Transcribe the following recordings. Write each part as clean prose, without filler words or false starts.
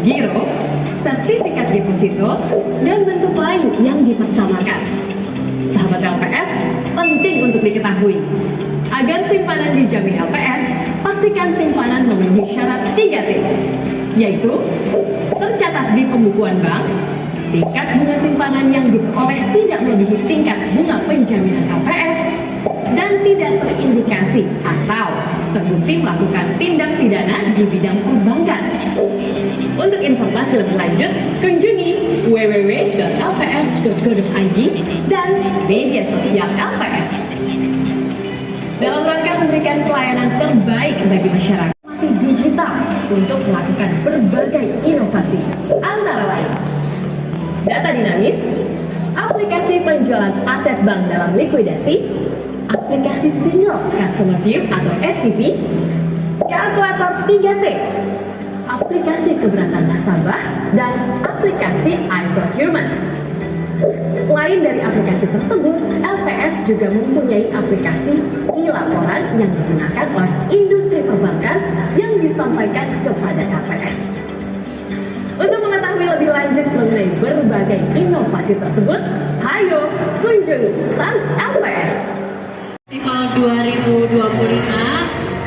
giro, sertifikat deposito, dan bentuk lain yang dipersamakan. Sahabat LPS, penting untuk diketahui. Agar simpanan dijamin LPS, pastikan simpanan memenuhi syarat 3T, yaitu tercatat di pembukuan bank, tingkat bunga simpanan yang diperoleh tidak melebihi tingkat bunga penjaminan LPS, dan tidak terindikasi atau terbukti melakukan tindak pidana di bidang perbankan. Untuk informasi lebih lanjut, kunjungi www.lps.go.id dan media sosial LPS. Dalam rangka memberikan pelayanan terbaik bagi masyarakat, masih digital untuk melakukan berbagai inovasi, antara lain data dinamis, aplikasi penjualan aset bank dalam likuidasi, aplikasi Single Customer View atau SCV, kalkulator 3T, aplikasi keberatan nasabah, dan aplikasi iProcurement. Selain dari aplikasi tersebut, LPS juga mempunyai aplikasi e-laporan yang digunakan oleh industri perbankan yang disampaikan kepada LPS. Untuk mengetahui lebih lanjut mengenai berbagai inovasi tersebut, ayo kunjungi stand LPS. Festival 2025.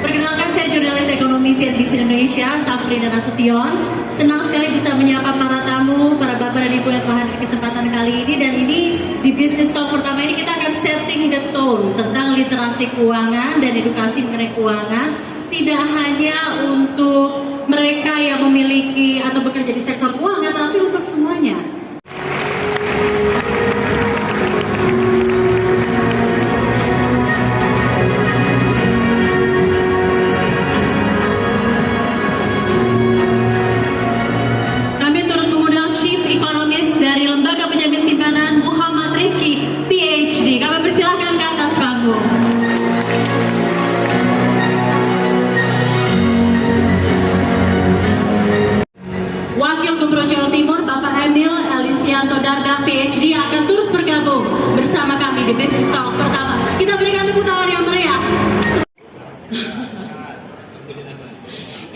Perkenalkan, saya jurnalis ekonomi CNBC Indonesia, Safrina Nasution. Senang sekali bisa menyapa para tamu, para bapak dan ibu yang telah hadir kesempatan kali ini. Dan ini di Business Talk pertama ini kita akan setting the tone tentang literasi keuangan dan edukasi mengenai keuangan. Tidak hanya untuk mereka yang memiliki atau bekerja di sektor keuangan, tapi untuk semuanya. Wakil Gubernur Jawa Timur Bapak Emil Elistianto Dardak PhD akan turut bergabung bersama kami di Business Talk pertama. Kita berikan tepuk tangan yang meriah.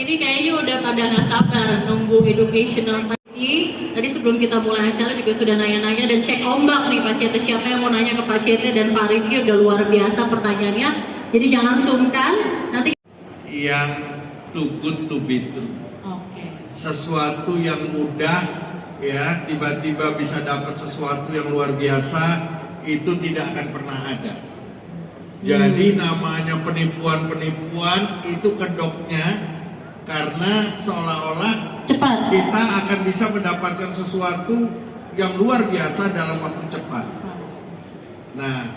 Ini kayaknya udah pada nggak sabar nunggu educational tadi. Tadi sebelum kita mulai acara juga sudah nanya-nanya dan cek ombak nih Pak Cete. Siapa yang mau nanya ke Pak Cete dan Pak Rifki, udah luar biasa pertanyaannya. Jadi jangan sungkan. Nanti yang too good to be true. Sesuatu yang mudah, ya, tiba-tiba bisa dapat sesuatu yang luar biasa, itu tidak akan pernah ada. Jadi namanya penipuan-penipuan itu kedoknya karena seolah-olah cepat kita akan bisa mendapatkan sesuatu yang luar biasa dalam waktu cepat. Nah,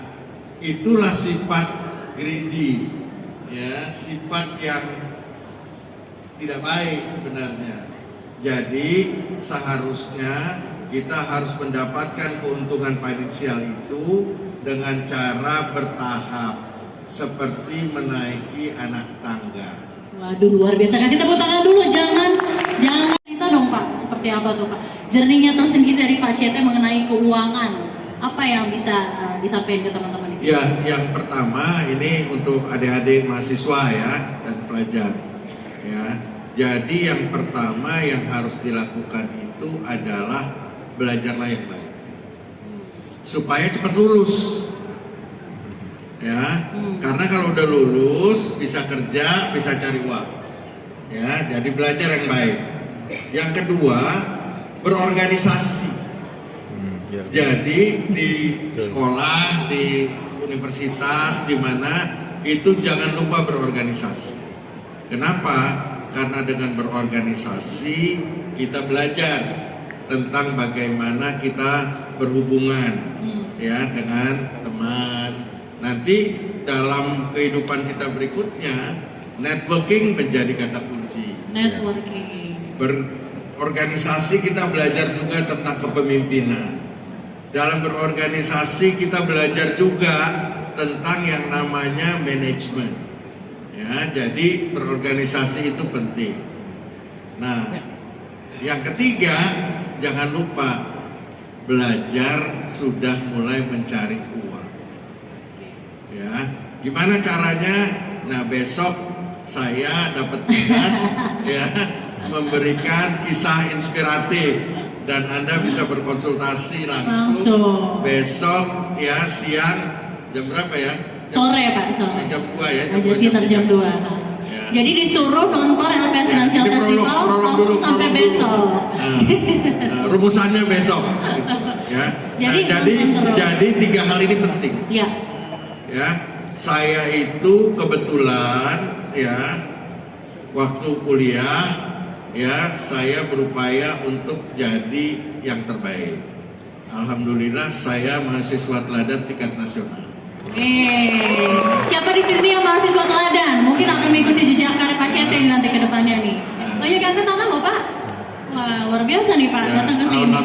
itulah sifat greedy, ya, sifat yang tidak baik sebenarnya. Jadi seharusnya kita harus mendapatkan keuntungan finansial itu dengan cara bertahap, seperti menaiki anak tangga. Waduh, luar biasa. Kasih tepuk tangan dulu, jangan cerita dong Pak, seperti apa tuh Pak jerninya tersendiri dari Pak Cete mengenai keuangan. Apa yang bisa disampaikan ke teman-teman di sini? Ya, yang pertama ini untuk adik-adik mahasiswa ya dan pelajar. Ya, jadi yang pertama yang harus dilakukan itu adalah belajarlah yang baik, supaya cepat lulus. Ya, karena kalau udah lulus bisa kerja, bisa cari uang. Ya, jadi belajar yang baik. Yang kedua, berorganisasi. Jadi di sekolah, di universitas, di mana itu jangan lupa berorganisasi. Kenapa? Karena dengan berorganisasi kita belajar tentang bagaimana kita berhubungan ya dengan teman. Nanti dalam kehidupan kita berikutnya, networking menjadi kata kunci. Networking. Berorganisasi kita belajar juga tentang kepemimpinan. Dalam berorganisasi kita belajar juga tentang yang namanya manajemen. Ya, jadi berorganisasi itu penting. Nah, yang ketiga, jangan lupa belajar sudah mulai mencari uang. Ya, gimana caranya? Nah, besok saya dapat tugas ya memberikan kisah inspiratif dan Anda bisa berkonsultasi langsung besok ya siang jam berapa ya? Sore Pak, sore. Jam 2 ya. Aja sekitar jam 2. Ya. Jadi disuruh nonton LPS Financial Ini Festival prolog dulu, sampai prolog besok. Nah, rumusannya besok. Gitu, ya. Jadi 3 hal ini penting. Ya. Ya, saya itu kebetulan ya waktu kuliah ya saya berupaya untuk jadi yang terbaik. Alhamdulillah saya mahasiswa teladan tingkat nasional. Siapa di sini yang mahasiswa teladan? Mungkin akan mengikuti jejak karir Pak Cete nanti ke depannya nih. Banyak ganteng tangan loh Pak. Wah, luar biasa nih Pak, Ya, datang ke tahun sini.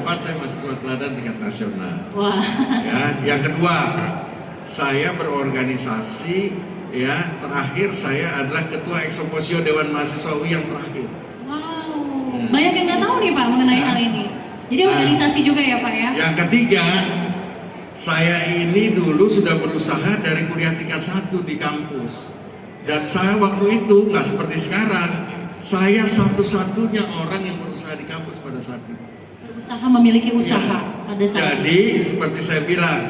84 saya mahasiswa teladan tingkat nasional. Wah. Ya, yang kedua, saya berorganisasi ya, terakhir saya adalah ketua Eksoposio Dewan Mahasiswa UI yang terakhir. Wow. Banyak yang nggak tahu nih Pak mengenai hal ini. Jadi organisasi juga ya Pak ya? Yang ketiga, saya ini dulu sudah berusaha dari kuliah tingkat 1 di kampus. Dan saya waktu itu nggak seperti sekarang. Saya satu-satunya orang yang berusaha di kampus pada saat itu. Berusaha memiliki usaha pada saat Jadi seperti saya bilang,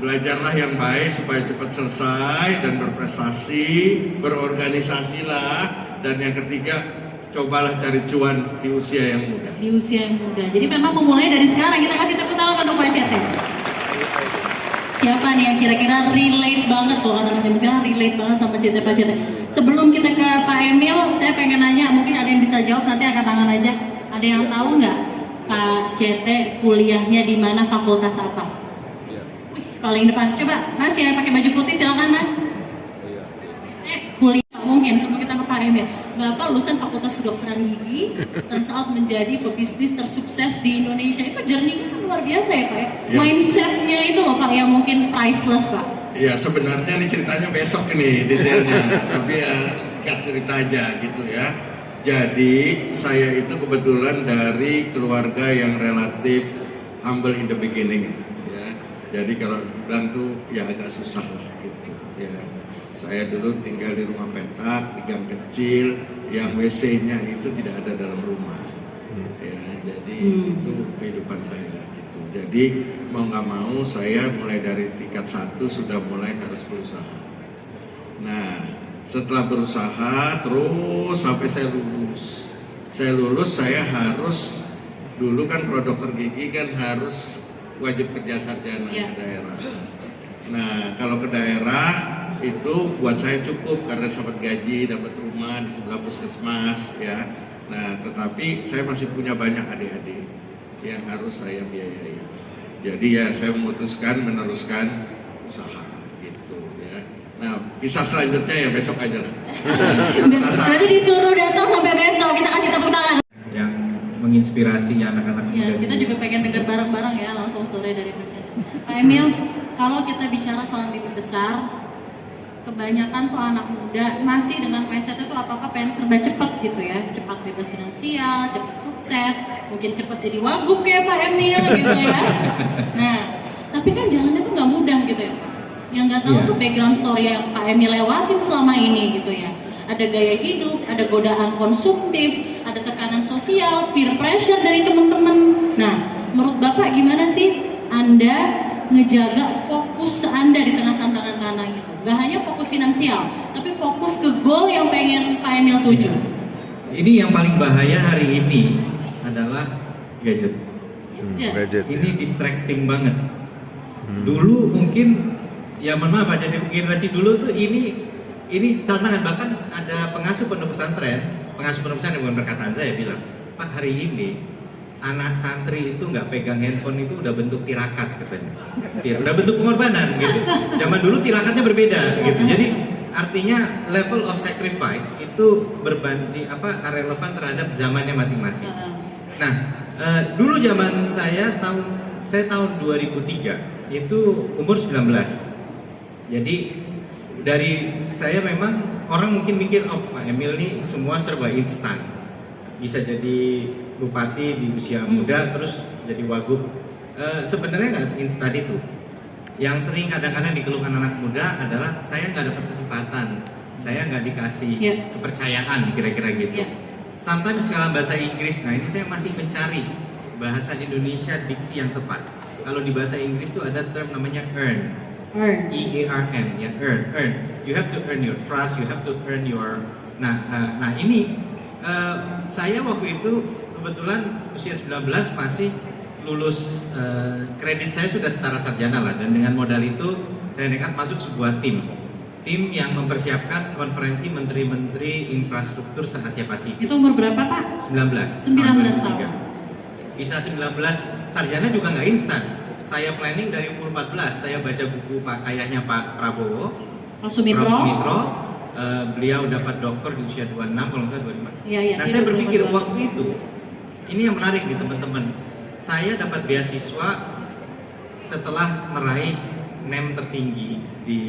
belajarlah yang baik supaya cepat selesai dan berprestasi, berorganisasilah, dan yang ketiga, cobalah cari cuan di usia yang muda. di usia yang muda. Jadi memang memulai dari sekarang. Kita kasih tepuk tangan untuk Pak Cete. Siapa nih yang kira-kira relate banget kalau anak-anak zaman sekarang relate banget sama cerita Pak Cete? Sebelum kita ke Pak Emil, saya pengen nanya, mungkin ada yang bisa jawab, nanti angkat tangan aja. Ada yang tahu nggak Pak Cete kuliahnya di mana, fakultas apa? Wih, paling depan. Coba Mas yang pakai baju putih silakan Mas. Kuliah mungkin sebelum kita ke Pak Emil. Bapak lulusan Fakultas Kedokteran Gigi, tersaat menjadi pebisnis tersukses di Indonesia. Itu journey kan luar biasa ya Pak ya? Yes. Mindsetnya itu loh Pak yang mungkin priceless Pak. Ya sebenarnya ini ceritanya besok ini detailnya, tapi ya singkat cerita aja gitu ya. Jadi saya itu kebetulan dari keluarga yang relatif humble in the beginning ya. Jadi kalau bilang tuh ya agak susah lah gitu ya. Saya dulu tinggal di rumah petak, di gang kecil, yang WC-nya itu tidak ada dalam rumah. Ya, jadi itu kehidupan saya gitu. Jadi mau nggak mau saya mulai dari tingkat 1 sudah mulai harus berusaha. Nah, setelah berusaha terus sampai saya lulus. Saya lulus, saya harus dulu kan kalau dokter gigi kan harus wajib kerja sarjana ke daerah. Nah, kalau ke daerah itu buat saya cukup karena dapat gaji, dapat rumah di sebelah puskesmas ya. Nah, tetapi saya masih punya banyak adik-adik yang harus saya biayai. Jadi ya saya memutuskan meneruskan usaha gitu ya. Nah, kisah selanjutnya ya besok aja lah. Berarti disuruh datang sampai besok, kita kasih tepuk tangan. Yang menginspirasi anak-anak Ya, muda kita di- juga pengen dengar bareng-bareng ya langsung story dari Pak Cete. Pak Emil, kalau kita bicara soal mimpi besar, kebanyakan tuh anak muda masih dengan mindset itu apa-apa pengen serba cepat gitu ya, cepat bebas finansial, cepat sukses, mungkin cepat jadi wagub kayak Pak Emil gitu ya. Nah, tapi kan jalannya tuh nggak mudah gitu ya. Yang nggak tahu Iya. tuh background story yang Pak Emil lewatin selama ini gitu ya. Ada gaya hidup, ada godaan konsumtif, ada tekanan sosial, peer pressure dari teman-teman. Nah, menurut Bapak gimana sih Anda ngejaga fokus Anda di tengah tantangan-tantangan itu? Gak hanya fokus finansial, tapi fokus ke goal yang pengen Pak Emil tuju. Ini yang paling bahaya hari ini adalah gadget. Gadget. Ini distracting banget. Dulu mungkin ya mohon maaf aja generasi dulu tuh ini tantangan. Bahkan ada pengasuh pondok pesantren yang berkataan saya bilang, Pak, hari ini anak santri itu nggak pegang handphone itu udah bentuk tirakat katanya. Ya, udah bentuk pengorbanan gitu. Zaman dulu tirakatnya berbeda gitu. Jadi artinya level of sacrifice itu berbanding relevan terhadap zamannya masing-masing. Nah, dulu zaman saya tahun 2003 itu umur 19. Jadi dari saya memang orang mungkin mikir, oh Pak Emil nih semua serba instan, bisa jadi bupati di usia muda terus jadi wagub. Sebenarnya nggak seinstan itu. Yang sering kadang-kadang dikeluhkan anak muda adalah saya nggak dapat kesempatan, saya nggak dikasih kepercayaan kira-kira gitu. Sometimes kalau bahasa Inggris, nah ini saya masih mencari bahasa Indonesia diksi yang tepat. Kalau di bahasa Inggris tuh ada term namanya earn. E-A-R-N, ya, earn. You have to earn your trust, you have to earn your. Nah ini saya waktu itu kebetulan usia 19 masih lulus, kredit saya sudah setara sarjana lah, dan dengan modal itu saya nekat masuk sebuah tim yang mempersiapkan konferensi menteri-menteri infrastruktur se-Asia Pasifik. Itu umur berapa Pak? 19 tahun. Bisa 19, sarjana juga nggak instan. Saya planning dari umur 14, saya baca buku ayahnya Pak Prabowo, Prof. Sumitro. Beliau dapat doktor di usia 26, kalau nggak salah 25. Ya, Nah saya berpikir waktu itu, ini yang menarik nih teman-teman, saya dapat beasiswa setelah meraih NEM tertinggi di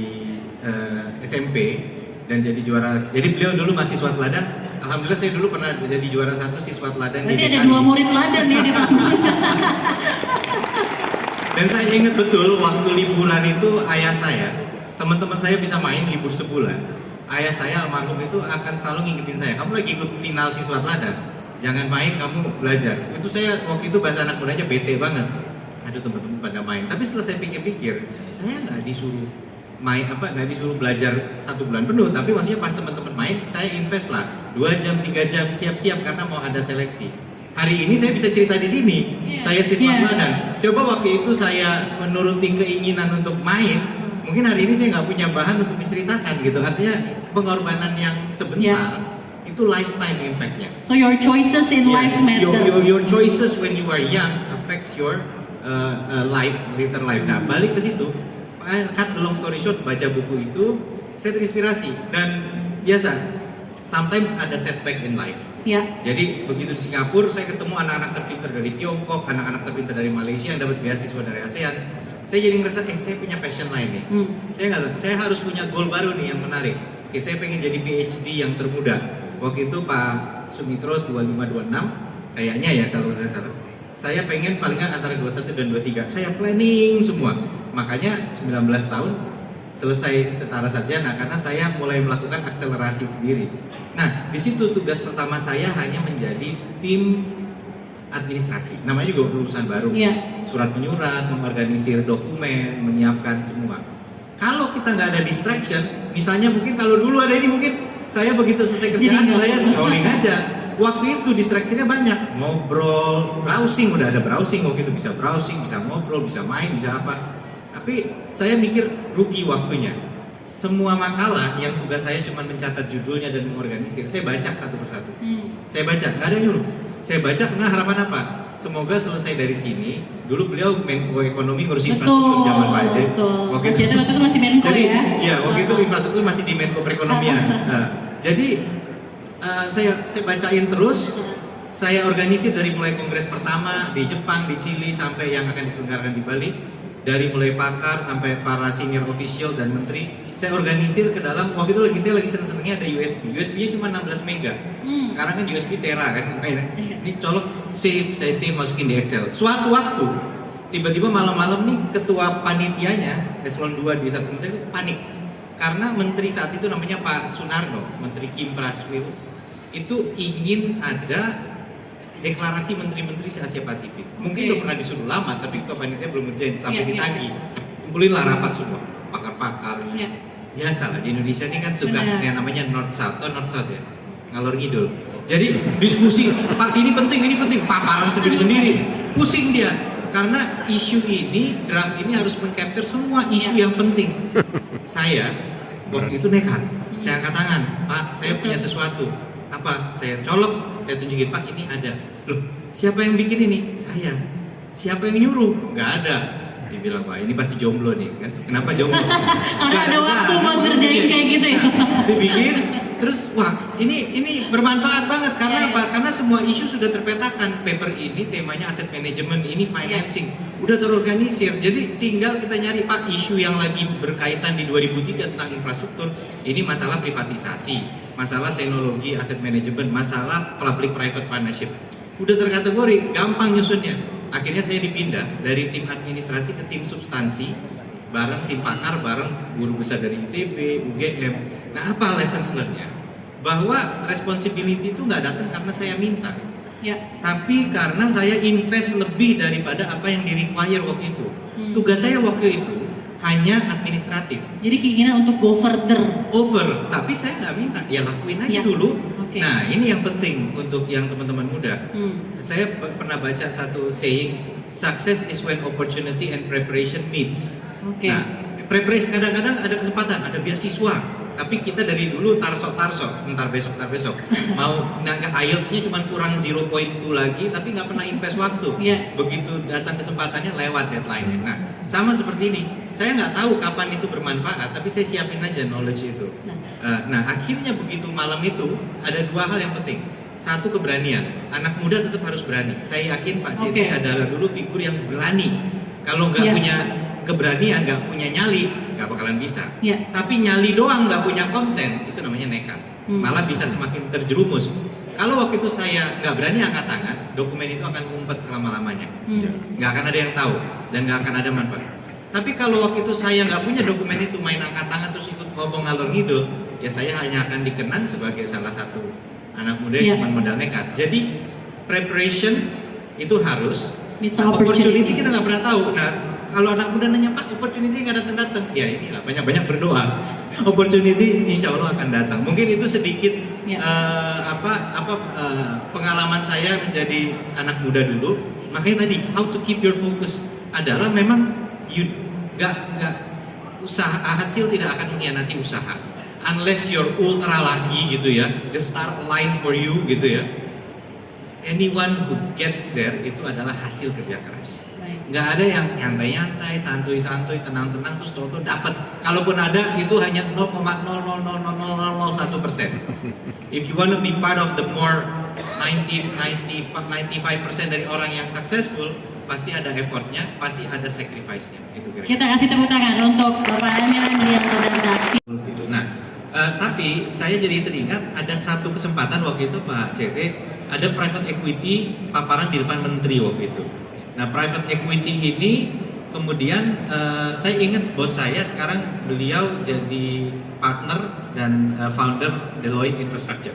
SMP dan jadi juara. Jadi beliau dulu mahasiswa teladan. Alhamdulillah saya dulu pernah jadi juara 1 siswa teladan. Berarti ada 2 murid teladan nih di Pak. Dan saya ingat betul waktu liburan itu ayah saya, teman-teman saya bisa main libur sebulan. Ayah saya almarhum itu akan selalu ngingetin saya, kamu lagi ikut final siswa teladan, jangan main, kamu belajar. Itu saya waktu itu bahasa anak mudanya bete banget. Aduh teman-teman pada main. Tapi setelah saya pikir-pikir, saya nggak disuruh main nggak disuruh belajar 1 bulan penuh, tapi maksudnya pas teman-teman main, saya invest lah 2 jam 3 jam siap-siap karena mau ada seleksi. Hari ini saya bisa cerita di sini, saya siswa teladan. Coba waktu itu saya menuruti keinginan untuk main, mungkin hari ini saya nggak punya bahan untuk diceritakan gitu. Artinya pengorbanan yang sebentar itu lifetime impact-nya. So your choices in life matter. Your choices when you are young affects your later life. Nah balik ke situ. Cut the long story short, baca buku itu saya terinspirasi, dan biasa sometimes ada setback in life. Ya. Jadi begitu di Singapura saya ketemu anak-anak terpintar dari Tiongkok, anak-anak terpintar dari Malaysia yang dapat beasiswa dari ASEAN. Saya jadi ngerasa saya punya passion lain nih. Saya harus punya goal baru nih yang menarik. Oke, saya pengen jadi PhD yang termuda. Waktu itu Pak Sumitro 25-26 kayaknya ya kalau saya salah. Saya pengen paling nggak antara 21 dan 23. Saya planning semua. Makanya 19 tahun selesai setara sarjana karena saya mulai melakukan akselerasi sendiri. Nah, di situ tugas pertama saya hanya menjadi tim administrasi. Namanya juga urusan baru. Surat menyurat, mengorganisir dokumen, menyiapkan semua. Kalau kita nggak ada distraction, misalnya mungkin kalau dulu ada ini mungkin saya begitu selesai kerjaan saya scrolling aja. Waktu itu distraksinya banyak, ngobrol, browsing, udah ada browsing, waktu itu bisa browsing, bisa ngobrol, bisa main, bisa apa. Tapi saya mikir rugi waktunya. Semua makalah yang tugas saya cuma mencatat judulnya dan mengorganisir, saya baca satu persatu. Saya baca, nggak ada nyuruh. Saya baca karena harapan apa? Semoga selesai dari sini. Dulu beliau Menko Ekonomi ngurus infrastruktur zaman Pak Jai. Waktu itu masih Menko jadi, ya? Iya, waktu itu infrastruktur masih di Menko Perekonomian. Jadi saya bacain terus. Saya organisir dari mulai kongres pertama di Jepang, di Chili sampai yang akan diselenggarakan di Bali. Dari mulai pakar sampai para senior official dan menteri, saya organisir ke dalam. Waktu itu saya lagi seneng-senengnya ada USB. USB-nya cuma 16 mega. Sekarang kan USB tera kan. Ini colok save, saya save masukin di Excel. Suatu waktu tiba-tiba malam-malam nih ketua panitianya eselon 2 di satu menteri itu panik. Karena menteri saat itu namanya Pak Sunarno, Menteri Kim Praswil, itu ingin ada deklarasi menteri-menteri se-Asia Pasifik. Mungkin udah pernah disuruh lama, tapi ketua panitia belum ngerjain sampai ditagih. Kumpulinlah rapat semua, pakar-pakar. Biasa lah di Indonesia ini kan suka yang namanya North South ya, ngalor ngidul. Jadi diskusi, Pak ini penting, paparan sendiri-sendiri, pusing dia. Karena isu ini, draft ini harus mengcapture semua isu yang penting. Saya waktu itu nekat, saya angkat tangan, Pak saya punya sesuatu. Apa? Saya colok, saya tunjukin, Pak ini ada. Loh, siapa yang bikin ini? Saya. Siapa yang nyuruh? Nggak ada. Dia bilang, wah ini pasti jomblo nih kan? Kenapa jomblo? Karena ada waktu buat ngerjain kayak gitu ya. Saya bikin, terus wah ini bermanfaat banget karena apa? Karena semua isu sudah terpetakan. Paper ini temanya aset manajemen, ini financing, udah terorganisir. Jadi tinggal kita nyari, Pak isu yang lagi berkaitan di 2003 tentang infrastruktur. Ini masalah privatisasi, masalah teknologi aset manajemen, masalah public private partnership. Udah terkategori, gampang nyusunnya. Akhirnya saya dipindah dari tim administrasi ke tim substansi, bareng tim pakar, bareng guru besar dari ITB, UGM. Nah apa lessons learned-nya? bahwa responsibility itu nggak datang karena saya minta, Ya. tapi karena saya invest lebih daripada apa yang di-require waktu itu. Tugas saya waktu itu hanya administratif, Jadi keinginan untuk go further. over, tapi saya nggak minta, ya lakuin aja Ya. dulu. Oke. Nah ini yang penting untuk yang teman-teman muda. Saya pernah baca satu saying, success is when opportunity and preparation meets. Oke. Nah, preparation kadang-kadang ada kesempatan, ada beasiswa, tapi kita dari dulu tarsok, ntar besok. Mau nangka IELTS-nya cuma kurang 0.2 lagi, tapi nggak pernah invest waktu. Iya. Begitu datang kesempatannya lewat deadline-nya. Nah, sama seperti ini, saya nggak tahu kapan itu bermanfaat, tapi saya siapin aja knowledge itu. Nah, akhirnya begitu malam itu ada dua hal yang penting. Satu, keberanian. Anak muda tetap harus berani. Saya yakin Pak CT Oke. adalah dulu figur yang berani. Kalau nggak Iya. punya keberanian, nggak punya nyali, nggak bakalan bisa. Ya. Tapi nyali doang nggak punya konten, itu namanya nekat. Malah bisa semakin terjerumus. Kalau waktu itu saya nggak berani angkat tangan, dokumen itu akan ngumpet selama-lamanya. Nggak akan ada yang tahu dan nggak akan ada manfaat. Tapi kalau waktu itu saya nggak punya dokumen itu, main angkat tangan terus ikut ngomong ngalor ngidul, ya saya hanya akan dikenang sebagai salah satu anak muda yang cuma modal nekat. Jadi preparation itu harus. Meets Nah, opportunity. opportunity kita nggak pernah tahu. Nah, kalau anak muda nanya, Pak, opportunity nggak datang-datang, ya inilah banyak-banyak berdoa. Opportunity insya Allah akan datang. Mungkin itu sedikit Ya. pengalaman saya menjadi anak muda dulu. Makanya tadi how to keep your focus adalah memang nggak usaha, hasil tidak akan mengkhianati usaha. Unless you're ultra lucky gitu ya, the star align for you gitu ya. Anyone who gets there itu adalah hasil kerja keras. Baik. Nggak ada yang nyantai-nyantai, santuy-santuy, tenang-tenang terus tahu-tahu dapat. Kalaupun ada itu hanya 0,0000001%. If you want to be part of the more 95% dari orang yang successful, pasti ada effortnya, pasti ada sacrifice-nya. Itu kira-kira. Kita kasih tepuk tangan untuk Bapak Amiran yang sedang aktif. Nah, tapi saya jadi teringat ada satu kesempatan waktu itu Pak CT, ada private equity paparan di depan menteri waktu itu. Nah, private equity ini kemudian saya ingat bos saya sekarang beliau jadi partner dan founder Deloitte Infrastructure.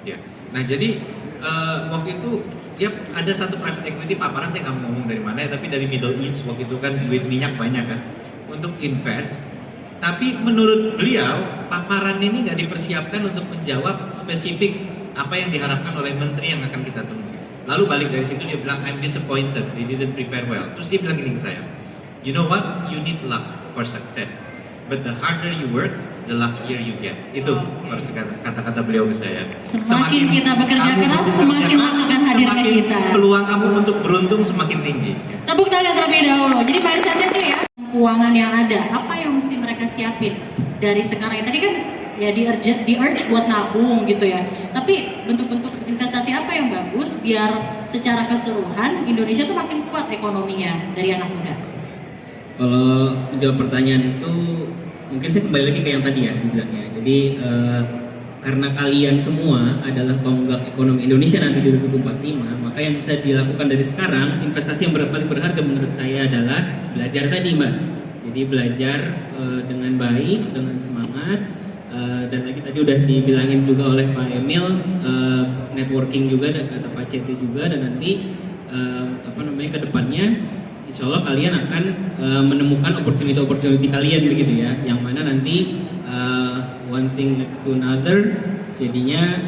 Ya. Nah, jadi waktu itu dia ada satu private equity paparan, saya nggak mau ngomong dari mana ya, tapi dari Middle East waktu itu kan duit minyak banyak kan untuk invest. Tapi menurut beliau paparan ini nggak dipersiapkan untuk menjawab spesifik apa yang diharapkan oleh menteri yang akan kita temui. Lalu balik dari situ dia bilang I'm disappointed, they didn't prepare well. Terus dia bilang gini ke saya, you know what, you need luck for success, but the harder you work, the luckier you get. Itu harus kata-kata beliau ke saya. Semakin kita bekerja kamu keras, bekerja semakin keras, luck akan hadir ke semakin kita. peluang kamu untuk beruntung semakin tinggi. Tepuk tangan terlebih dahulu. Jadi Pak Irsyad itu ya, keuangan yang ada, apa yang mesti mereka siapin dari sekarang? Tadi kan ya di urge buat nabung gitu ya. Tapi bentuk-bentuk investasi apa yang bagus biar secara keseluruhan Indonesia tuh makin kuat ekonominya dari anak muda? Kalau menjawab pertanyaan itu mungkin saya kembali lagi ke yang tadi ya dibilangnya. Jadi karena kalian semua adalah tonggak ekonomi Indonesia nanti di 2045, maka yang bisa dilakukan dari sekarang, investasi yang paling berharga menurut saya adalah belajar tadi Mbak. Jadi belajar dengan baik, dengan semangat, dan lagi tadi udah dibilangin juga oleh Pak Emil, networking juga dan kata Pak CT juga, dan nanti ke depannya insya Allah kalian akan menemukan opportunity kalian begitu ya, yang mana nanti one thing leads to another, jadinya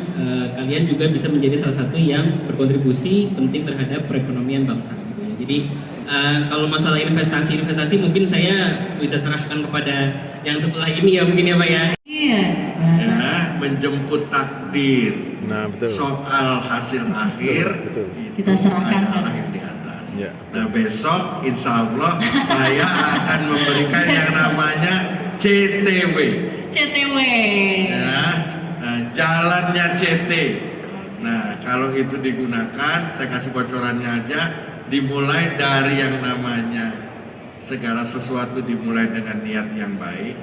kalian juga bisa menjadi salah satu yang berkontribusi penting terhadap perekonomian bangsa gitu ya. Jadi kalau masalah investasi mungkin saya bisa serahkan kepada yang setelah ini ya mungkin ya Pak ya. Iya, bahasa. Ya, menjemput takdir. Nah, betul. Soal hasil akhir Betul. itu Kita serahkan ada Allah kan. yang di atas. Ya. Nah, besok insya Allah saya akan memberikan yang namanya CTW. CTW. Ya, nah, jalannya CT. Nah, kalau itu digunakan, saya kasih bocorannya aja, dimulai dari yang namanya segala sesuatu dimulai dengan niat yang baik.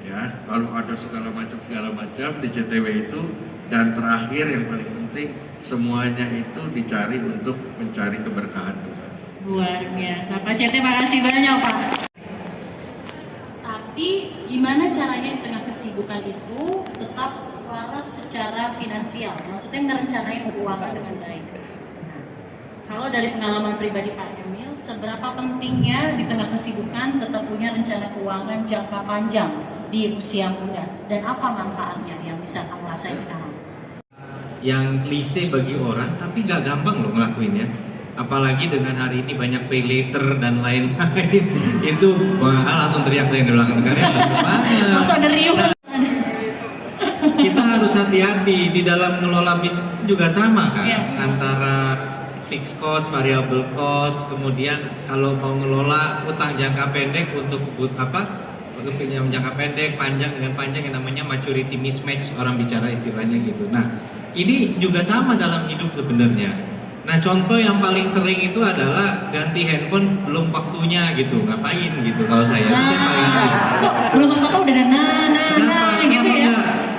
Ya, lalu ada segala macam di CTW itu, dan terakhir yang paling penting semuanya itu dicari untuk mencari keberkahan Tuhan. Luar biasa. Pak CT makasih banyak Pak. Tapi gimana gimana caranya di tengah kesibukan itu tetap waras secara finansial, maksudnya merencanain keuangan dengan baik. Nah, kalau dari pengalaman pribadi Pak Emil, seberapa pentingnya di tengah kesibukan tetap punya rencana keuangan jangka panjang di usia muda, dan apa manfaatnya yang bisa kamu rasain sekarang? Yang klise bagi orang, tapi gak gampang loh ngelakuinnya. Apalagi dengan hari ini banyak pay later dan lain-lain. Itu langsung teriak dari belakang kalian. Langsung ada riuh. Kita harus hati-hati di dalam mengelola bisnis juga sama kan, Yes. antara fixed cost, variable cost, kemudian kalau mau ngelola utang jangka pendek untuk pinjam jangka pendek, panjang dengan panjang yang namanya maturity mismatch, orang bicara istilahnya gitu. Nah, ini juga sama dalam hidup sebenarnya. Nah, contoh yang paling sering itu adalah ganti handphone belum waktunya gitu, ngapain gitu kalau saya paling Belum apa-apa udah gitu ya.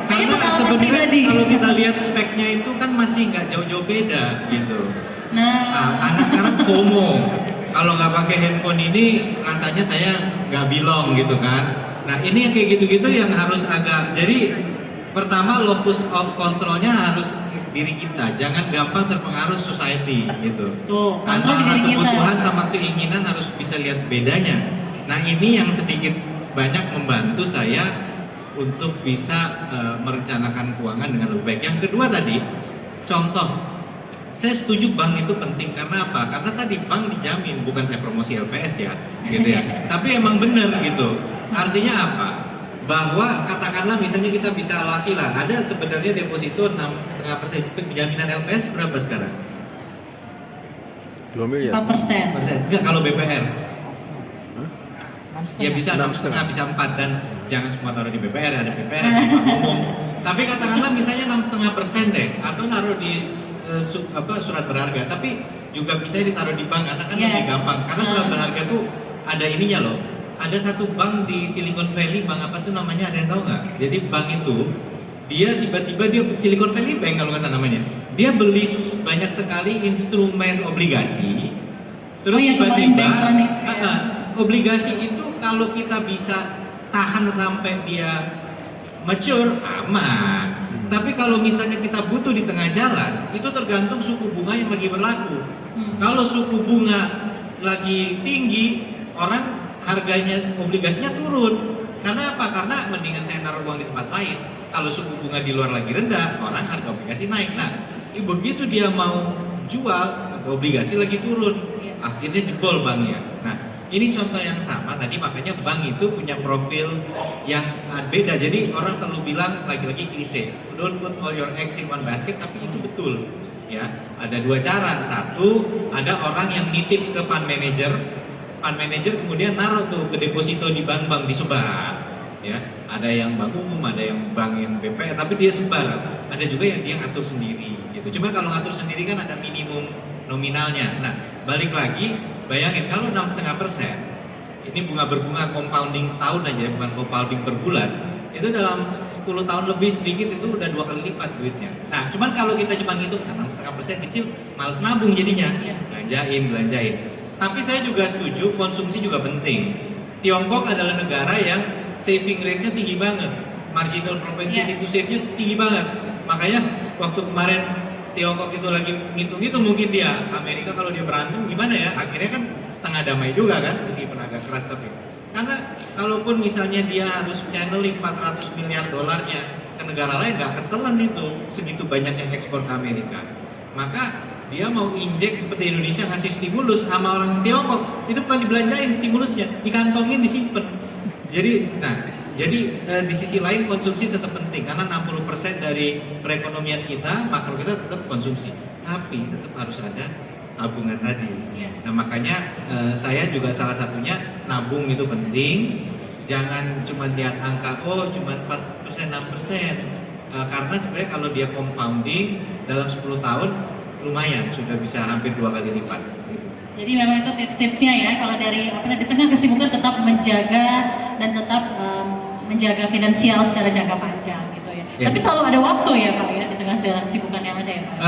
Karena sebenarnya kalau kita lihat speknya itu kan masih nggak jauh-jauh beda gitu. Nah, anak sekarang FOMO. Kalau nggak pakai handphone ini rasanya saya nggak belong gitu kan. Nah, ini yang kayak gitu-gitu yang harus agak. Jadi pertama locus of controlnya harus diri kita, jangan gampang terpengaruh society gitu. Tuh, Antara kebutuhan sama keinginan harus bisa lihat bedanya. Nah, ini yang sedikit banyak membantu saya untuk bisa merencanakan keuangan dengan lebih baik. Yang kedua tadi, contoh, saya setuju bank itu penting karena apa? Karena tadi bank dijamin, bukan saya promosi LPS ya, gitu ya. Tapi emang bener gitu. Artinya apa? Bahwa katakanlah misalnya kita bisa laki lah, ada sebenarnya deposito 6,5%, jaminan LPS berapa sekarang? 2 miliar. 4%. Enggak, kalau BPR ya bisa 6,5, bisa 4, dan jangan semua taruh di BPR, ada BPR, ada bank umum. Tapi katakanlah misalnya 6,5% deh, atau naruh di surat berharga, tapi juga bisa ditaruh di bank karena kan lebih gampang. Karena surat berharga tuh ada ininya loh. Ada satu bank di Silicon Valley, bank apa tuh namanya, ada yang tahu nggak? Jadi bank itu dia tiba-tiba dia Silicon Valley Bank kalau nggak salah namanya, dia beli banyak sekali instrumen obligasi, terus tiba-tiba obligasi itu kalau kita bisa tahan sampai dia mature aman. Tapi kalau misalnya kita butuh di tengah jalan, itu tergantung suku bunga yang lagi berlaku. Kalau suku bunga lagi tinggi, orang harganya obligasinya turun. Karena apa? Karena mendingan saya naruh uang di tempat lain. Kalau suku bunga di luar lagi rendah, orang harga obligasi naik. Nah, begitu dia mau jual, harga obligasi lagi turun. Akhirnya jebol banknya. Nah, ini contoh yang sama tadi, makanya bank itu punya profil yang beda. Jadi orang selalu bilang, lagi-lagi klise, don't put all your eggs in one basket, tapi itu betul. Ya, ada dua cara. Satu, ada orang yang nitip ke fund manager kemudian naruh tuh ke deposito di bank-bank, disebar. Ya, ada yang bank umum, ada yang bank yang BPR, tapi dia sebar. Ada juga yang dia ngatur sendiri. Gitu. Cuma kalau ngatur sendiri kan ada minimum nominalnya. Nah, balik lagi, bayangin kalau 6,5%, ini berbunga compounding setahun aja, bukan compounding per bulan, itu dalam 10 tahun lebih sedikit itu udah 2 kali lipat duitnya. Nah, cuman kalau kita cuma ngitung 6,5% kecil, males nabung jadinya, belanjain. Tapi saya juga setuju, konsumsi juga penting. Tiongkok adalah negara yang saving rate-nya tinggi banget, marginal propensity to save-nya tinggi banget. Makanya waktu kemarin Tiongkok itu lagi ngitung-ngitung, mungkin dia Amerika kalau dia berantem gimana ya, akhirnya kan setengah damai juga kan, meskipun agak keras. Tapi karena kalaupun misalnya dia harus channeling 400 miliar dolarnya ke negara lain, nggak ketelan itu segitu banyaknya ekspor ke Amerika. Maka dia mau injek seperti Indonesia ngasih stimulus sama orang Tiongkok, itu bukan dibelanjain stimulusnya, dikantongin, disimpan. Jadi di sisi lain konsumsi tetap penting karena 60% dari perekonomian kita, makro kita tetap konsumsi. Tapi tetap harus ada tabungan tadi. Nah, makanya saya juga salah satunya nabung itu penting. Jangan cuma lihat angka cuma 4%, 6%. Karena sebenarnya kalau dia compounding dalam 10 tahun lumayan, sudah bisa hampir 2 kali lipat gitu. Jadi memang itu tips-tipsnya ya, kalau dari di tengah kesibukan tetap menjaga dan tetap menjaga finansial secara jangka panjang gitu ya. Tapi selalu ada waktu ya Pak ya di tengah kesibukan yang ada ya Pak.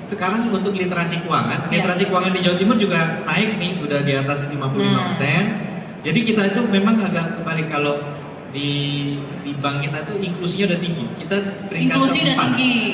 Sekarang untuk literasi keuangan, literasi keuangan di Jawa Timur juga naik nih, udah di atas 55%. Jadi kita itu memang agak kebalik kalau di bank kita tuh inklusinya udah tinggi. Kita peringkat Inklusi udah keempat. tinggi.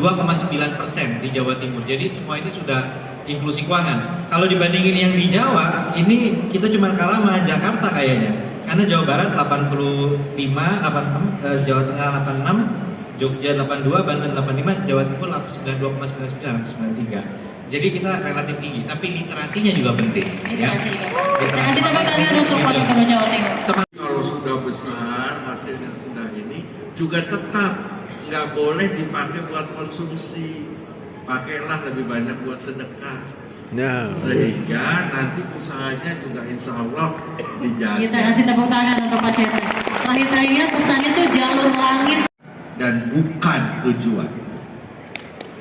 92,9% di Jawa Timur. Jadi semua ini sudah inklusi keuangan. Kalau dibandingin yang di Jawa, ini kita cuma kalah sama Jakarta kayaknya. Karena Jawa Barat 85, 86, Jawa Tengah 86, Jogja 82, Banten 85, Jawa Timur 92,99, 93. Jadi kita relatif tinggi, tapi literasinya juga penting. Literasi. Kasih tepuk tangan untuk Wakil Gubernur Jawa Timur. Kalau sudah besar hasilnya sudah ini juga tetap nggak boleh dipakai buat konsumsi, pakailah lebih banyak buat sedekah. Sehingga nanti usahanya juga insya Allah dijaga. Kita kasih tepuk tangan untuk Pak Cete. Terakhir-terakhirnya pesannya tuh jalur langit. Dan bukan tujuan.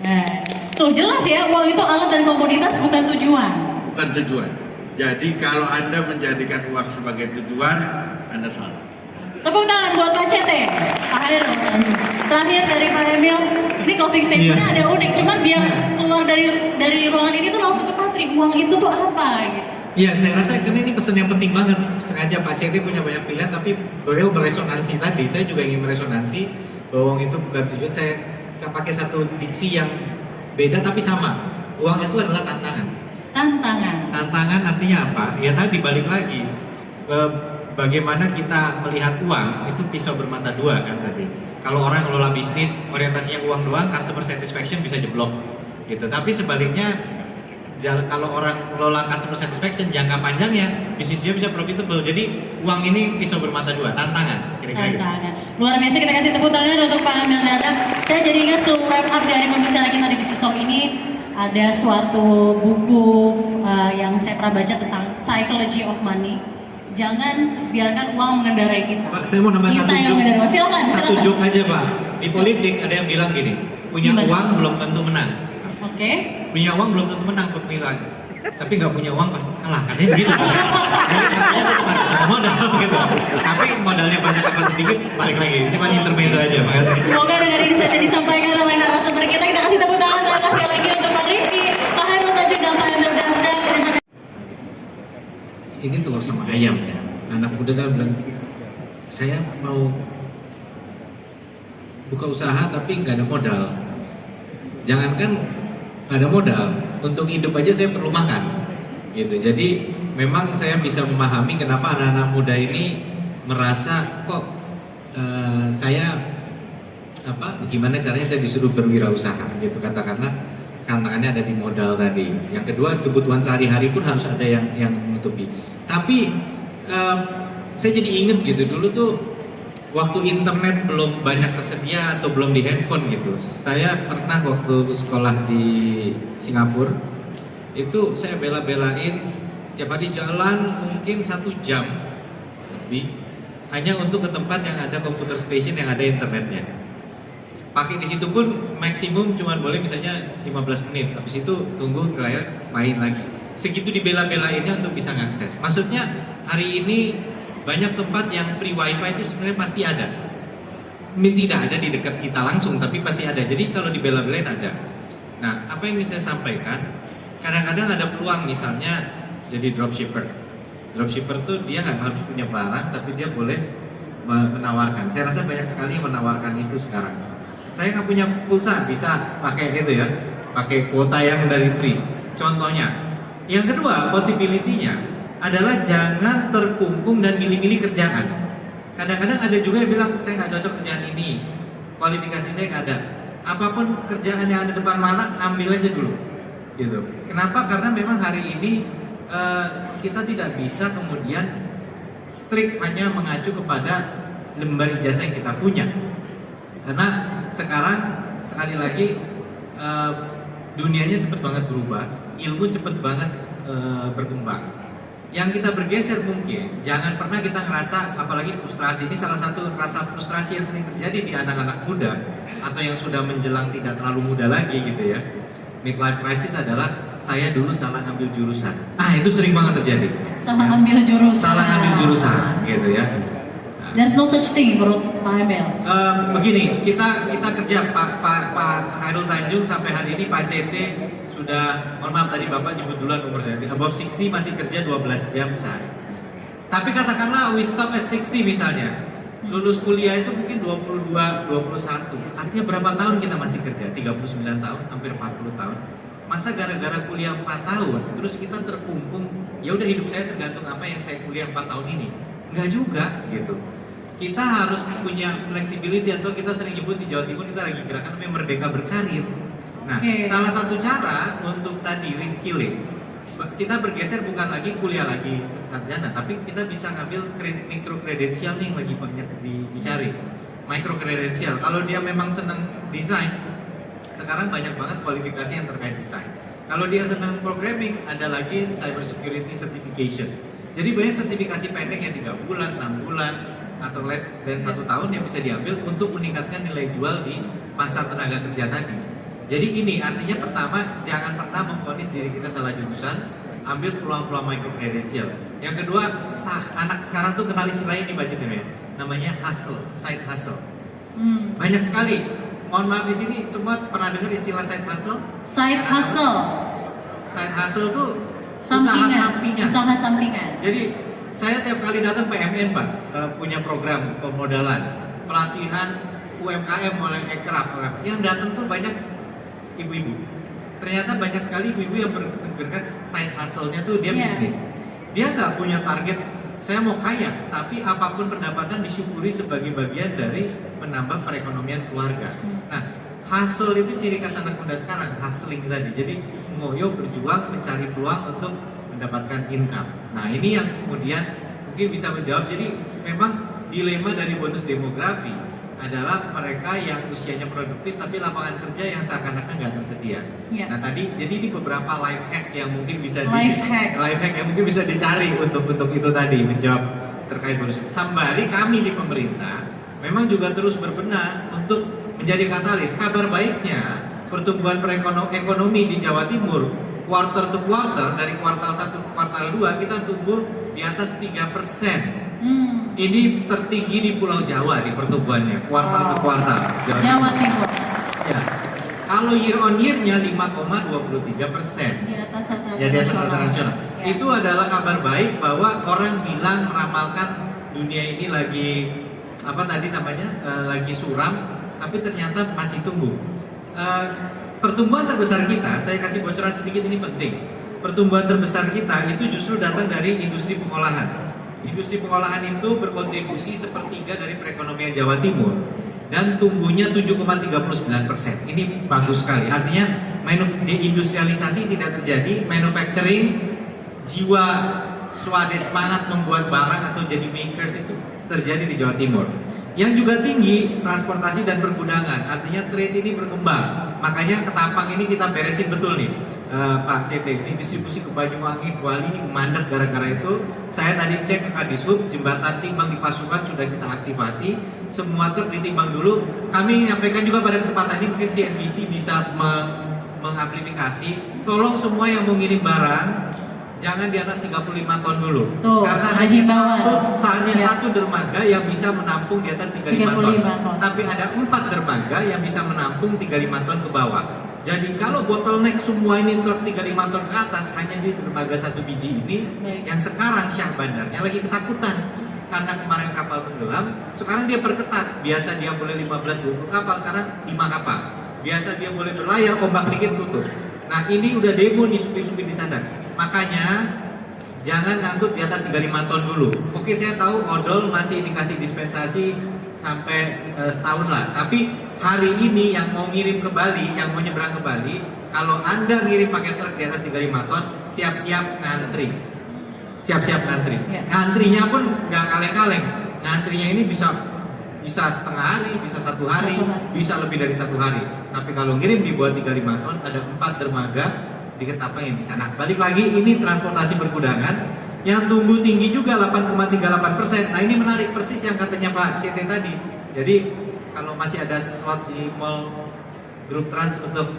Nah, tuh jelas ya, uang itu alat dan komoditas bukan tujuan. Bukan tujuan. Jadi kalau Anda menjadikan uang sebagai tujuan, Anda salah. Tepuk tangan buat Pak Cete. Pak Hairul. Terakhir dari Pak Emil, ini closing statement-nya ada unik, cuman biar keluar dari ruangan ini tuh langsung ke Patri, uang itu tuh apa gitu. Iya, saya rasa karena ini pesan yang penting banget. Sengaja Pak Cete punya banyak pilihan, tapi beliau beresonansi tadi. Saya juga ingin meresonansi bahwa uang itu bukan tujuan. Saya pakai satu diksi yang beda tapi sama. Uang itu adalah tantangan. Tantangan artinya apa? Ya tadi balik lagi ke bagaimana kita melihat uang itu pisau bermata dua kan tadi. Kalau orang kelola bisnis orientasinya uang doang, customer satisfaction bisa jeblok gitu. Tapi sebaliknya kalau orang kelola customer satisfaction jangka panjangnya bisnisnya bisa profitable. Jadi uang ini pisau bermata dua, tantangan kira-kira gitu. Tantangan. Luar biasa, kita kasih tepuk tangan untuk Pak Emil Dardak. Saya jadi ingat seluruh wrap up dari pembicaraan kita di Business Talk ini. Ada suatu buku yang saya pernah baca tentang psychology of money. Jangan biarkan uang mengendarai kita. Pak, saya mau nambah Kita satu yang joke. mengendarai. Silakan. Satu joke aja Pak. Di politik ada yang bilang gini, punya Gimana? uang belum tentu menang. Oke. Punya uang belum tentu menang pemilihan. Tapi nggak punya uang pasti kalah, katanya begitu. Jadi katanya tetap harus ada modal gitu. Tapi modalnya banyak apa sedikit, balik lagi. Cuma intermezzo aja, makasih. Semoga dengan ini saja disampaikan oleh narasumber kita. Kita kasih tepuk tangan sekali lagi untuk Pak Rifki, Pak Hairul Tanjung dan Pak Emil Dardak. Terima kasih. Ini telur sama ayam ya. Anak muda kan bilang, saya mau buka usaha tapi nggak ada modal. Jangankan nggak ada modal, untuk hidup aja saya perlu makan. Gitu. Jadi memang saya bisa memahami kenapa anak-anak muda ini merasa kok saya gimana caranya saya disuruh berwirausaha gitu, katakanlah tantangannya ada di modal tadi. Yang kedua, kebutuhan sehari-hari pun harus ada yang menutupi. Tapi saya jadi inget gitu, dulu tuh waktu internet belum banyak tersedia atau belum di handphone gitu. Saya pernah waktu sekolah di Singapura, itu saya bela-belain tiap hari jalan mungkin 1 jam lebih hanya untuk ke tempat yang ada computer station yang ada internetnya. Pakai di situ pun maksimum cuma boleh misalnya 15 menit. Habis itu tunggu kayak main lagi. Segitu dibela-belainnya untuk bisa ngakses. Maksudnya hari ini banyak tempat yang free wifi itu sebenarnya pasti ada. Tidak ada di dekat kita langsung, tapi pasti ada. Jadi kalau dibela-belain ada. Nah, apa yang ingin saya sampaikan? Kadang-kadang ada peluang misalnya jadi dropshipper. Dropshipper tuh dia nggak harus punya barang, tapi dia boleh menawarkan. Saya rasa banyak sekali yang menawarkan itu sekarang. Saya nggak punya pulsa, bisa pakai itu ya, pakai kuota yang dari free. Contohnya. Yang kedua, possibility-nya adalah jangan terkungkung dan milih-milih kerjaan. Kadang-kadang ada juga yang bilang saya nggak cocok kerjaan ini, kualifikasi saya nggak ada. Apapun kerjaan yang ada depan mata, ambil aja dulu. Gitu. Kenapa? Karena memang hari ini kita tidak bisa kemudian strict hanya mengacu kepada lembar ijazah yang kita punya. Karena sekarang sekali lagi dunianya cepat banget berubah, ilmu cepat banget berkembang. Yang kita bergeser mungkin, jangan pernah kita ngerasa, apalagi frustrasi, ini salah satu rasa frustrasi yang sering terjadi di anak-anak muda atau yang sudah menjelang tidak terlalu muda lagi gitu ya. Midlife crisis adalah saya dulu salah ngambil jurusan. Itu sering banget terjadi. Salah ambil jurusan. Salah ngambil jurusan gitu ya. There's no such thing menurut Pak Emil. Begini, kita kerja Pak Hairul Tanjung sampai hari ini Pak Cete sudah, mohon maaf tadi Bapak nyebut duluan umurnya, above 60 masih kerja 12 jam sehari. Tapi katakanlah we stop at 60 misalnya. Lulus kuliah itu mungkin 22, 21. Artinya berapa tahun kita masih kerja? 39 tahun, hampir 40 tahun. Masa gara-gara kuliah 4 tahun, terus kita terkungkung, ya udah hidup saya tergantung apa yang saya kuliah 4 tahun ini. Enggak juga gitu. Kita harus punya flexibility, atau kita sering nyebut di Jawa Timur kita lagi gerakan namanya merdeka berkarir. Nah, salah satu cara untuk tadi reskilling, kita bergeser bukan lagi kuliah lagi sarjana, tapi kita bisa ngambil micro credential nih yang lagi banyak dicari. Micro credential, kalau dia memang senang desain, sekarang banyak banget kualifikasi yang terkait desain. Kalau dia senang programming, ada lagi cyber security certification. Jadi banyak sertifikasi pendek yang 3 bulan, 6 bulan, atau less dan 1 tahun yang bisa diambil untuk meningkatkan nilai jual di pasar tenaga kerja tadi. Jadi ini artinya pertama, jangan pernah memvonis diri kita salah jurusan, ambil peluang-peluang micro credential. Yang kedua, anak sekarang tuh kenal istilah ini Mbak Citra, namanya hustle, side hustle. Banyak sekali. Mohon maaf di sini semua pernah dengar istilah side hustle? Side hustle. Side hustle tuh Sampingan. Usaha sampingan. Jadi saya tiap kali datang PMN Pak, punya program pemodalan, pelatihan UMKM oleh Ekraf. Yang datang tuh banyak ibu-ibu. Ternyata banyak sekali ibu-ibu yang bergerak side hustle-nya tuh dia bisnis. Dia nggak punya target saya mau kaya, tapi apapun pendapatan disyukuri sebagai bagian dari menambah perekonomian keluarga. Nah, hustle itu ciri khas anak muda sekarang, hustling tadi. Jadi ngoyo, berjuang, mencari peluang untuk mendapatkan income. Nah, ini yang kemudian mungkin bisa menjawab. Jadi memang dilema dari bonus demografi adalah mereka yang usianya produktif tapi lapangan kerja yang seakan-akan nggak tersedia. Nah tadi jadi ini beberapa life hack yang mungkin bisa dicari untuk itu tadi menjawab terkait bonus. Sembari kami di pemerintah memang juga terus berbenah untuk menjadi katalis. Kabar baiknya pertumbuhan ekonomi di Jawa Timur quarter to quarter, dari kuartal 1 ke kuartal 2 kita tumbuh di atas 3%. Ini tertinggi di Pulau Jawa di pertumbuhannya, kuartal ke kuartal. Jawa Timur. Ya. Kalau year on year-nya 5,23%. Di atas rata-rata ya, di atas rata-rata nasional. Ya. Itu adalah kabar baik bahwa orang bilang meramalkan dunia ini lagi lagi suram, tapi ternyata masih tumbuh. Pertumbuhan terbesar kita, saya kasih bocoran sedikit, ini penting. Pertumbuhan terbesar kita itu justru datang dari industri pengolahan. Industri pengolahan itu berkontribusi 1/3 dari perekonomian Jawa Timur dan tumbuhnya 7,39%. Ini bagus sekali. Artinya deindustrialisasi tidak terjadi, manufacturing, jiwa swade semangat membuat barang atau jadi makers itu terjadi di Jawa Timur. Yang juga tinggi transportasi dan pergudangan. Artinya trade ini berkembang. Makanya Ketapang ini kita beresin betul nih. Pak CT, ini distribusi ke Banyuwangi, Kuali ini mandek gara-gara itu. Saya tadi cek ke Kadishub, jembatan timbang di Pasuruan sudah kita aktifasi, semua truk ditimbang dulu. Kami menyampaikan juga pada kesempatan ini, mungkin CNBC bisa mengamplifikasi, tolong semua yang mau ngirim barang jangan di atas 35 ton dulu. Karena hanya satu dermaga yang bisa menampung di atas 35 ton. Tapi ada 4 dermaga yang bisa menampung 35 ton ke bawah. Jadi kalau bottleneck semua ini truk 35 ton ke atas hanya di dermaga 1 biji ini, yang sekarang Syah bandarnya lagi ketakutan karena kemarin kapal tenggelam, sekarang dia perketat. Biasa dia boleh 15-20 kapal, sekarang 5 kapal. Biasa dia boleh berlayar, ombak dikit tutup. Nah ini udah demo nih supir-supir di sana. Makanya jangan ngangkut di atas 35 ton dulu. Oke, saya tahu odol masih dikasih dispensasi sampai setahun lah. Tapi hari ini yang mau ngirim ke Bali, yang mau nyebrang ke Bali, kalau Anda ngirim pakai truk di atas 35 ton, siap-siap ngantri. Siap-siap ngantri. Ngantrinya pun nggak kaleng-kaleng. Ngantrinya ini bisa setengah hari, bisa 1 hari, bisa lebih dari 1 hari. Tapi kalau ngirim di bawah 35 ton, ada 4 dermaga di Ketapang yang bisa. Nah, balik lagi, ini transportasi pergudangan yang tumbuh tinggi juga 8,38%. Nah, ini menarik persis yang katanya Pak CT tadi. Jadi kalau masih ada slot di mall Grup Trans untuk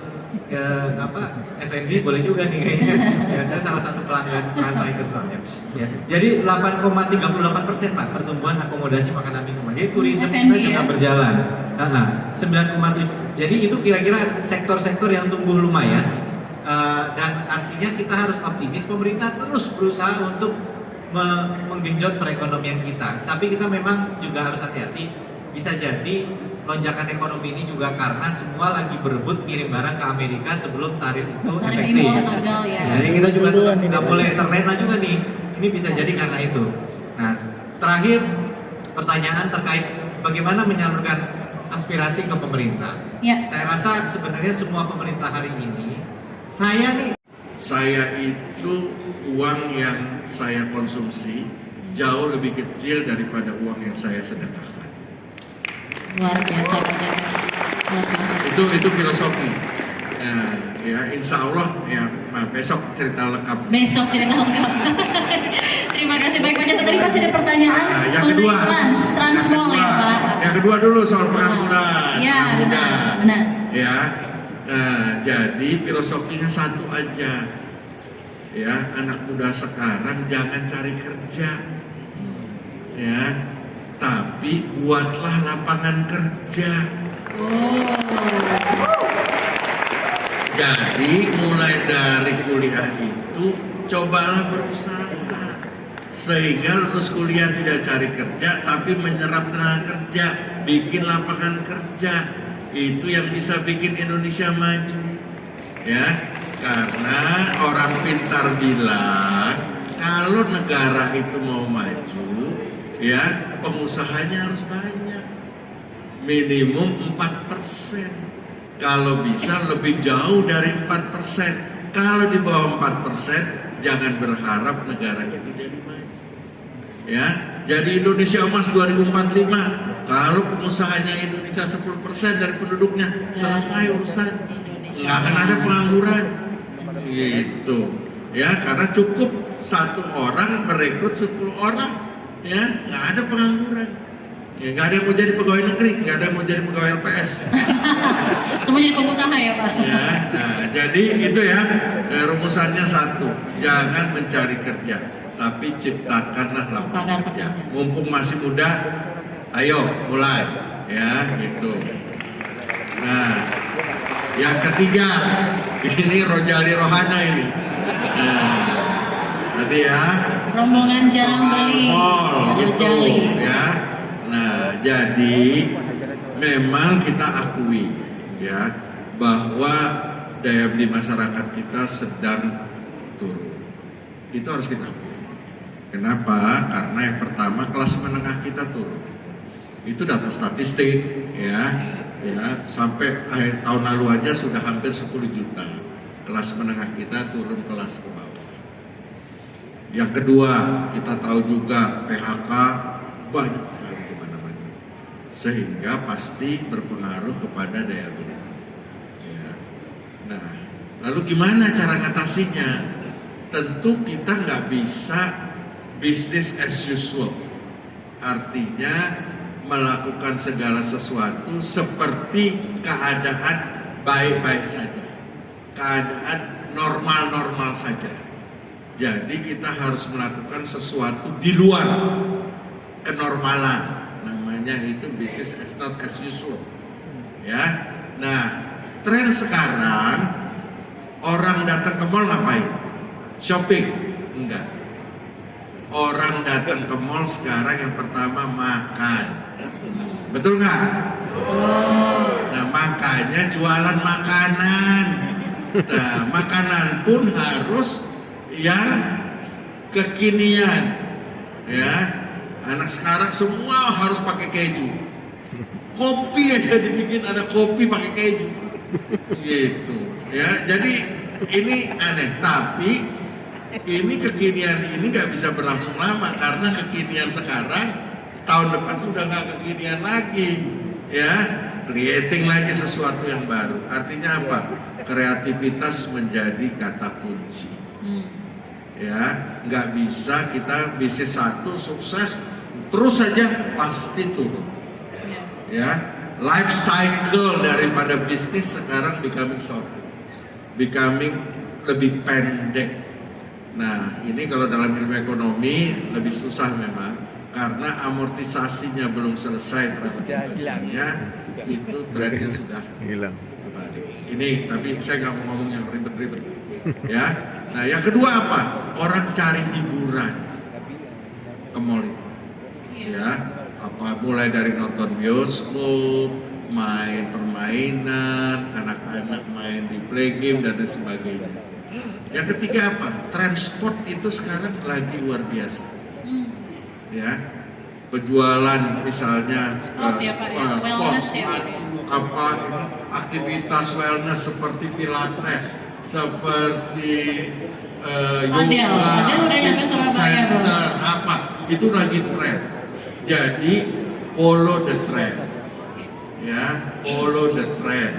F&B boleh juga nih kayaknya. Ya, saya salah satu pelanggan Trans Icon soalnya. Ya, jadi 8,38% Pak pertumbuhan akomodasi makanan minuman. Jadi turisme kita juga berjalan. 9,7. Jadi itu kira-kira sektor-sektor yang tumbuh lumayan. Dan artinya kita harus optimis, pemerintah terus berusaha untuk menggenjot perekonomian kita. Tapi kita memang juga harus hati-hati. Bisa jadi lonjakan ekonomi ini juga karena semua lagi berebut kirim barang ke Amerika sebelum tarif itu efektif. Gagal ya. Jadi kita juga nggak boleh terlena juga nih. Ini bisa jadi karena itu. Nah, terakhir pertanyaan terkait bagaimana menyalurkan aspirasi ke pemerintah. Ya. Saya rasa sebenarnya semua pemerintah hari ini, saya itu uang yang saya konsumsi jauh lebih kecil daripada uang yang saya sedekahkan. Luar biasa Pak Jati. Luar biasa. Itu filosofi. Ya, insya Allah ya, besok cerita lengkap. Besok cerita lengkap. Terima kasih baik Pak Jati. Tadi masih ada pertanyaan Yang mengenai kedua, Transmall ya Pak. Yang kedua dulu soal pengangguran. Ya, Pengangguran. benar. Ya, nah, jadi filosofinya satu aja. Ya, anak muda sekarang jangan cari kerja. Ya, tapi buatlah lapangan kerja. Jadi mulai dari kuliah itu cobalah berusaha sehingga lulus kuliah tidak cari kerja tapi menyerap tenaga kerja, bikin lapangan kerja. Itu yang bisa bikin Indonesia maju. Ya, karena orang pintar bilang kalau negara itu mau maju, ya pengusahanya harus banyak. Minimum 4%. Kalau bisa lebih jauh dari 4%. Kalau di bawah 4%, jangan berharap negara itu jadi maju. Ya, jadi Indonesia emas 2045. Kalau pengusahanya Indonesia 10% dari penduduknya, selesai urusan. Nggak akan ada pengangguran. Gitu. Ya, karena cukup satu orang merekrut 10 orang. Ya, nggak ada pengangguran. Ya, nggak ada yang mau jadi pegawai negeri, nggak ada yang mau jadi pegawai LPS. Semua jadi pengusaha ya Pak. Ya, nah, jadi itu ya, rumusannya satu, jangan mencari kerja, tapi ciptakanlah lapangan kerja. Mumpung masih muda, ayo mulai, ya gitu. Nah, yang ketiga, ini Rojali Rohana ini. Nah, tadi ya. Rombongan jarang beli. Mall, gitu, Rojali. ya. Nah, jadi memang kita akui ya bahwa daya beli masyarakat kita sedang turun. Itu harus kita akui. Kenapa? Karena yang pertama kelas menengah kita turun. Itu data statistik ya sampai akhir tahun lalu aja sudah hampir 10 juta. Kelas menengah kita turun kelas ke bawah. Yang kedua, kita tahu juga PHK banyak sekali kemana-mana, sehingga pasti berpengaruh kepada daya beli. Ya. Nah, lalu gimana cara ngatasinya? Tentu kita nggak bisa business as usual, artinya melakukan segala sesuatu seperti keadaan baik-baik saja, keadaan normal-normal saja. Jadi kita harus melakukan sesuatu di luar kenormalan, namanya itu business as not as usual. Ya, nah tren sekarang orang datang ke mall ngapain? Shopping? Enggak. Orang datang ke mall sekarang yang pertama makan, betul nggak? Nah makanya jualan makanan. Nah makanan pun harus yang kekinian, ya. Anak sekarang semua harus pakai keju. Kopi aja dibikin ada kopi pakai keju. Gitu, ya. Jadi ini aneh, tapi ini kekinian ini nggak bisa berlangsung lama karena kekinian sekarang tahun depan sudah nggak kekinian lagi, ya. Creating lagi sesuatu yang baru. Artinya apa? Kreativitas menjadi kata kunci. Ya, nggak bisa kita bisnis satu sukses terus saja pasti turun. Ya, life cycle daripada bisnis sekarang becoming lebih pendek. Nah, ini kalau dalam ilmu ekonomi lebih susah memang karena amortisasinya belum selesai transaksinya, itu berarti sudah hilang. Ini tapi saya nggak mau ngomong yang ribet-ribet, ya. Nah, yang kedua apa? Orang cari hiburan. mall itu. Ya, apa mulai dari nonton bioskop, main permainan, anak-anak main di play game dan lain sebagainya. Yang ketiga apa? Transport itu sekarang lagi luar biasa. Ya, penjualan misalnya aktivitas wellness seperti pilates, seperti yoga, fitness center, apa itu lagi tren. Jadi follow the trend, ya, follow the trend.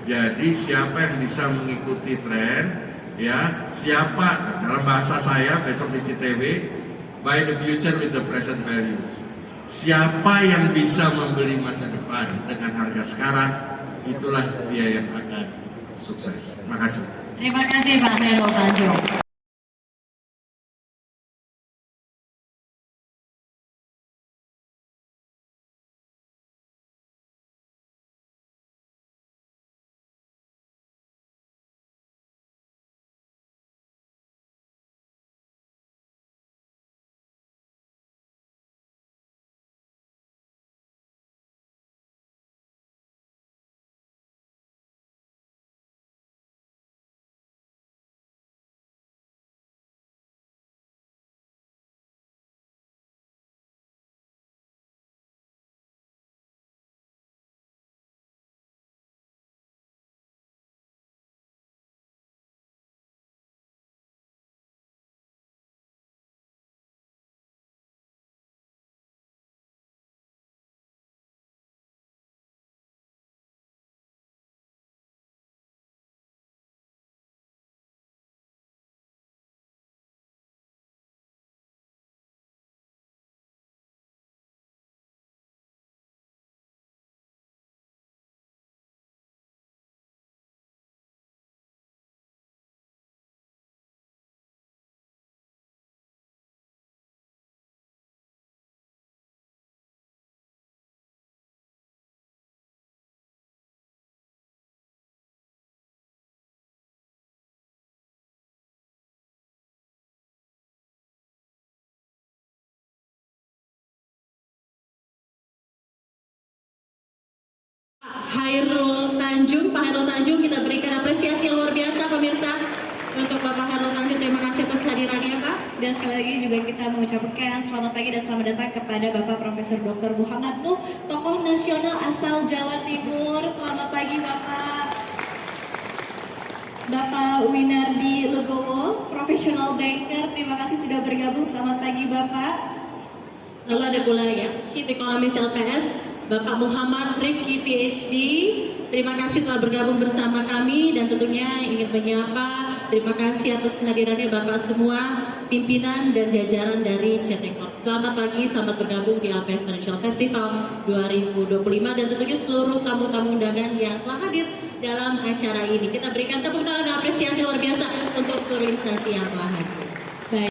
Jadi siapa yang bisa mengikuti tren, ya, siapa, dalam bahasa saya besok di CTW, buy the future with the present value. Siapa yang bisa membeli masa depan dengan harga sekarang, itulah dia yang akan sukses. Terima kasih. Terima kasih Pak Hairul Tanjung. Hairul Tanjung, Pak Hairul Tanjung, kita berikan apresiasi yang luar biasa pemirsa untuk Bapak Hairul Tanjung. Terima kasih atas kehadirannya Pak. Dan sekali lagi juga kita mengucapkan selamat pagi dan selamat datang kepada Bapak Profesor Dr. Muhammad Nuh, tokoh nasional asal Jawa Timur. Selamat pagi Bapak. Bapak Winardi Legowo, professional banker. Terima kasih sudah bergabung. Selamat pagi Bapak. Lalu ada pula ya, Chief Economist LPS, Bapak Muhammad Rifki PhD. Terima kasih telah bergabung bersama kami dan tentunya ingin menyapa. Terima kasih atas kehadirannya Bapak semua, pimpinan dan jajaran dari CT Corp. Selamat pagi, selamat bergabung di LPS Financial Festival 2025 dan tentunya seluruh tamu-tamu undangan yang telah hadir dalam acara ini. Kita berikan tepuk tangan dan apresiasi luar biasa untuk seluruh instansi yang telah hadir.